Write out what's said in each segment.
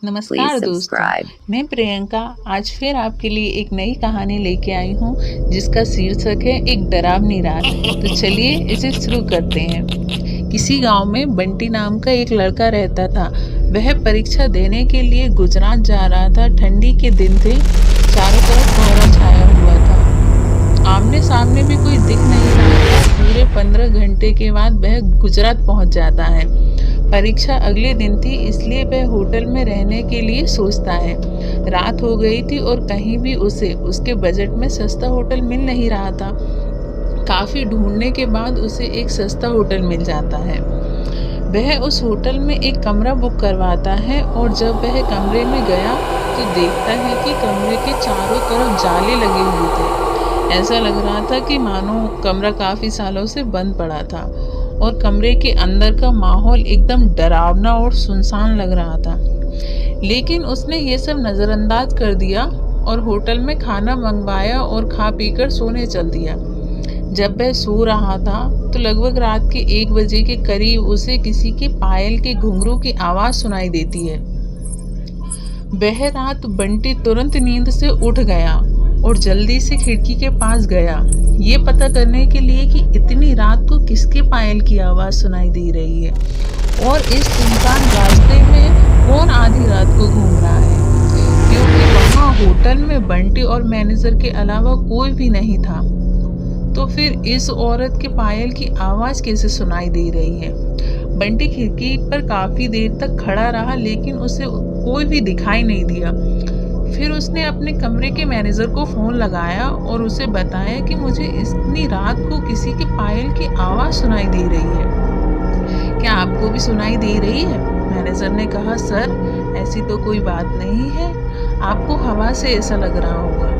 नमस्कार दोस्तों, मैं प्रियंका आज फिर आपके लिए एक नई कहानी लेके आई हूँ जिसका शीर्षक है एक डरावनी रात। तो चलिए इसे शुरू करते हैं। किसी गांव में बंटी नाम का एक लड़का रहता था। वह परीक्षा देने के लिए गुजरात जा रहा था। ठंडी के दिन थे, चारों तरफ कोहरा छाया हुआ था। आमने सामने भी कोई दिख नहीं रहा था। पूरे 15 घंटे के बाद वह गुजरात पहुंच जाता है। परीक्षा अगले दिन थी, इसलिए वह होटल में रहने के लिए सोचता है। रात हो गई थी और कहीं भी उसे उसके बजट में सस्ता होटल मिल नहीं रहा था। काफ़ी ढूंढने के बाद उसे एक सस्ता होटल मिल जाता है। वह उस होटल में एक कमरा बुक करवाता है और जब वह कमरे में गया तो देखता है कि कमरे के चारों तरफ जाले लगे हुए थे। ऐसा लग रहा था कि मानो कमरा काफ़ी सालों से बंद पड़ा था और कमरे के अंदर का माहौल एकदम डरावना और सुनसान लग रहा था। लेकिन उसने ये सब नज़रअंदाज कर दिया और होटल में खाना मंगवाया और खा पीकर सोने चल दिया। जब वह सो रहा था तो लगभग रात के 1 बजे के करीब उसे किसी के पायल के घुंघरू की आवाज़ सुनाई देती है। वह रात बंटी तुरंत नींद से उठ गया और जल्दी से खिड़की के पास गया, ये पता करने के लिए कि इतनी रात को किसके पायल की आवाज़ सुनाई दे रही है और इस सुनसान रास्ते में कौन आधी रात को घूम रहा है, क्योंकि वहाँ होटल में बंटी और मैनेजर के अलावा कोई भी नहीं था। तो फिर इस औरत के पायल की आवाज़ कैसे सुनाई दे रही है? बंटी खिड़की पर काफ़ी देर तक खड़ा रहा, लेकिन उसे कोई भी दिखाई नहीं दिया। फिर उसने अपने कमरे के मैनेजर को फ़ोन लगाया और उसे बताया कि मुझे इतनी रात को किसी के पायल की आवाज़ सुनाई दे रही है। क्या आपको भी सुनाई दे रही है? मैनेजर ने कहा, सर ऐसी तो कोई बात नहीं है, आपको हवा से ऐसा लग रहा होगा।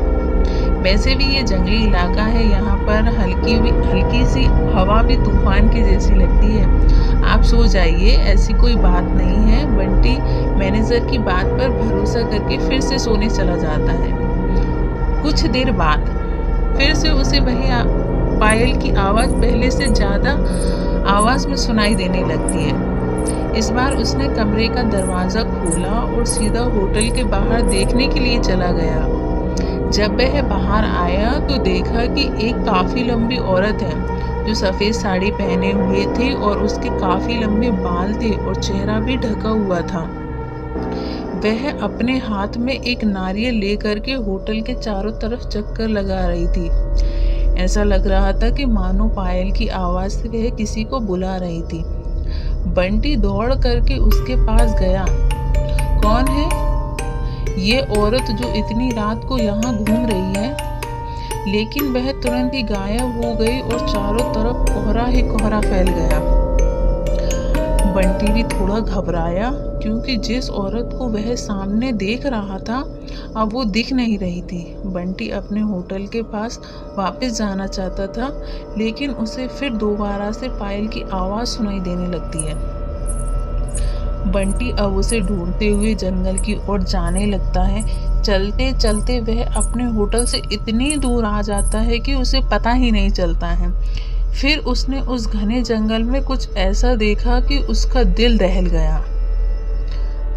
वैसे भी ये जंगली इलाका है, यहाँ पर हल्की सी हवा भी तूफान की जैसी लगती है। आप सो जाइए, ऐसी कोई बात नहीं है। बंटी मैनेजर की बात पर भरोसा करके फिर से सोने चला जाता है। कुछ देर बाद फिर से उसे वही पायल की आवाज़ पहले से ज़्यादा आवाज़ में सुनाई देने लगती है। इस बार उसने कमरे का दरवाज़ा खोला और सीधा होटल के बाहर देखने के लिए चला गया। जब वह बाहर आया तो देखा कि एक काफ़ी लंबी औरत है जो सफ़ेद साड़ी पहने हुए थी और उसके काफ़ी लंबे बाल थे और चेहरा भी ढका हुआ था। वह अपने हाथ में एक नारियल लेकर के होटल के चारों तरफ चक्कर लगा रही थी। ऐसा लग रहा था कि मानो पायल की आवाज़ से वह किसी को बुला रही थी। बंटी दौड़ करके उसके पास गया। कौन है ये औरत जो इतनी रात को यहाँ घूम रही है? लेकिन वह तुरंत ही गायब हो गई और चारों तरफ कोहरा ही कोहरा फैल गया। बंटी भी थोड़ा घबराया, क्योंकि जिस औरत को वह सामने देख रहा था अब वो दिख नहीं रही थी। बंटी अपने होटल के पास वापस जाना चाहता था, लेकिन उसे फिर दोबारा से पायल की आवाज़ सुनाई देने लगती है। बंटी अब उसे ढूंढते हुए जंगल की ओर जाने लगता है। चलते चलते वह अपने होटल से इतनी दूर आ जाता है कि उसे पता ही नहीं चलता है। फिर उसने उस घने जंगल में कुछ ऐसा देखा कि उसका दिल दहल गया।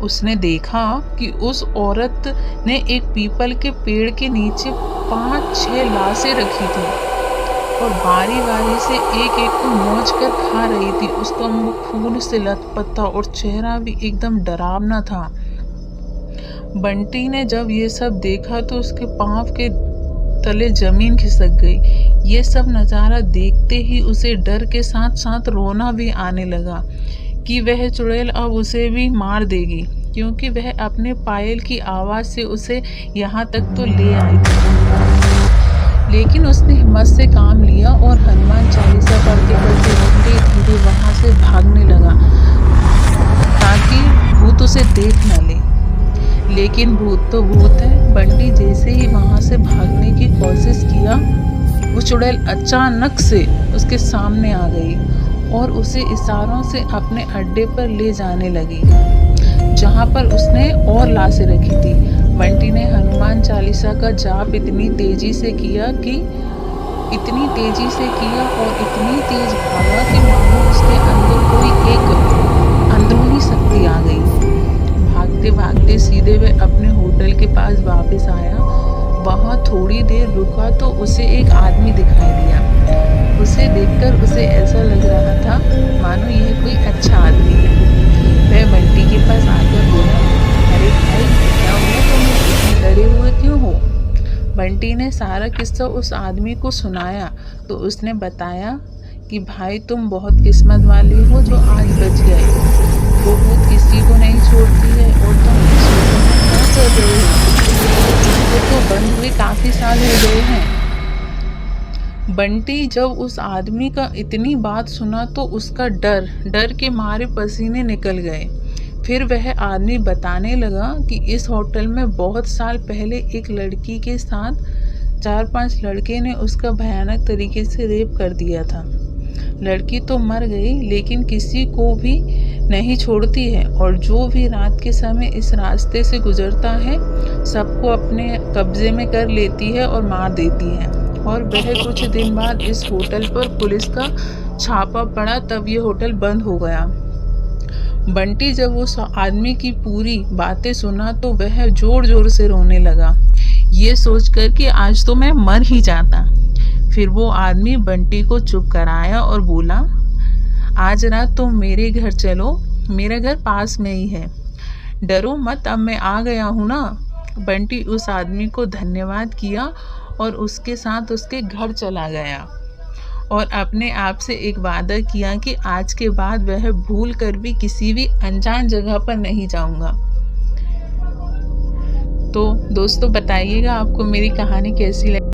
उसने देखा कि उस औरत ने एक पीपल के पेड़ के नीचे 5-6 लाशें रखी थी और बारी बारी से एक एक को नोच कर खा रही थी। उसका मुंह खून से लथपथ था और चेहरा भी एकदम डरावना था। बंटी ने जब ये सब देखा तो उसके पाँव के तले जमीन खिसक गई। ये सब नज़ारा देखते ही उसे डर के साथ साथ रोना भी आने लगा कि वह चुड़ैल अब उसे भी मार देगी, क्योंकि वह अपने पायल की आवाज़ से उसे यहाँ तक तो ले आई थी। लेकिन उसने हिम्मत से काम लिया और हनुमान चालीसा पढ़ते पढ़ते धीरे धीरे वहाँ से भागने लगा, ताकि भूत उसे देख न ले। लेकिन भूत तो भूत है। बंटी जैसे ही वहाँ से भागने की कोशिश किया, वो चुड़ैल अचानक से उसके सामने आ गई और उसे इशारों से अपने अड्डे पर ले जाने लगी, जहाँ पर उसने और लाशें रखी थी। बंटी ने हनुमान चालीसा का जाप इतनी तेजी से किया और इतनी तेज भागा कि मानो उसके अंदर कोई एक अंदरूनी शक्ति आ गई। भागते भागते भागते सीधे वह अपने होटल के पास वापस आया। वहाँ थोड़ी देर रुका तो उसे एक आदमी दिखाई दिया। उसे देखकर उसे ऐसा लग रहा था मानो यह कोई अच्छा आदमी है। वह बंटी के पास आकर बोला, अरे भाई, क्या हुआ, तुम इतने डरे हुए क्यों हो? बंटी ने सारा किस्सा उस आदमी को सुनाया तो उसने बताया कि भाई, तुम बहुत किस्मत वाली हो जो आज बच गए। वो भूत किसी को नहीं छोड़ती है और तुम इस होटल में क्या कर रहे हो? इसको तो बंद हुए काफी साल हो गए हैं। बंटी जब उस आदमी का इतनी बात सुना तो उसका डर के मारे पसीने निकल गए। फिर वह आदमी बताने लगा कि इस होटल में बहुत साल पहले एक लड़की के साथ 4-5 लड़के ने उसका भयानक तरीके से रेप कर दिया था। लड़की तो मर गई लेकिन किसी को भी नहीं छोड़ती है और जो भी रात के समय इस रास्ते से गुजरता है सबको अपने कब्जे में कर लेती है और मार देती है। और वह कुछ दिन बाद इस होटल पर पुलिस का छापा पड़ा, तब ये होटल बंद हो गया। बंटी जब उस आदमी की पूरी बातें सुना तो वह जोर जोर से रोने लगा, ये सोचकर कि आज तो मैं मर ही जाता। फिर वो आदमी बंटी को चुप कराया और बोला, आज रात तुम मेरे घर चलो, मेरा घर पास में ही है। डरो मत, अब मैं आ गया हूँ ना। बंटी उस आदमी को धन्यवाद किया और उसके साथ उसके घर चला गया और अपने आप से एक वादा किया कि आज के बाद वह भूल कर भी किसी भी अनजान जगह पर नहीं जाऊंगा। तो दोस्तों, बताइएगा आपको मेरी कहानी कैसी लगी।